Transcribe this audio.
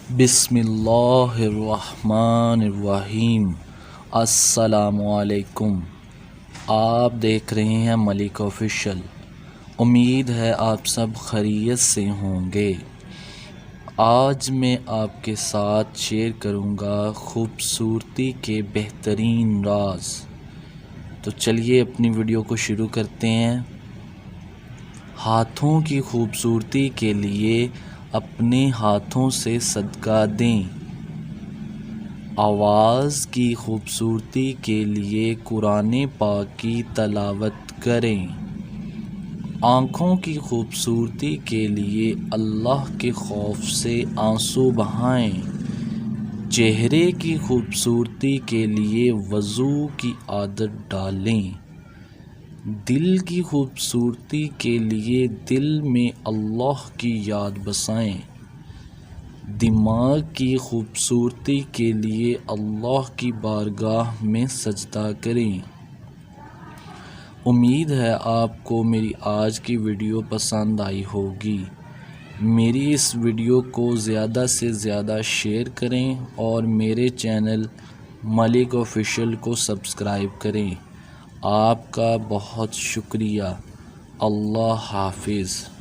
بسم اللہ الرحمن الرحیم۔ السلام علیکم۔ آپ دیکھ رہے ہیں ملک آفیشیل۔ امید ہے آپ سب خیریت سے ہوں گے۔ آج میں آپ کے ساتھ شیئر کروں گا خوبصورتی کے بہترین راز۔ تو چلیے اپنی ویڈیو کو شروع کرتے ہیں۔ ہاتھوں کی خوبصورتی کے لیے اپنے ہاتھوں سے صدقہ دیں۔ آواز کی خوبصورتی کے لیے قرآن پاک کی تلاوت کریں۔ آنکھوں کی خوبصورتی کے لیے اللہ کے خوف سے آنسو بہائیں۔ چہرے کی خوبصورتی کے لیے وضو کی عادت ڈالیں۔ دل کی خوبصورتی کے لیے دل میں اللہ کی یاد بسائیں۔ دماغ کی خوبصورتی کے لیے اللہ کی بارگاہ میں سجدہ کریں۔ امید ہے آپ کو میری آج کی ویڈیو پسند آئی ہوگی۔ میری اس ویڈیو کو زیادہ سے زیادہ شیئر کریں اور میرے چینل ملک آفیشیل کو سبسکرائب کریں۔ آپ کا بہت شکریہ۔ اللہ حافظ۔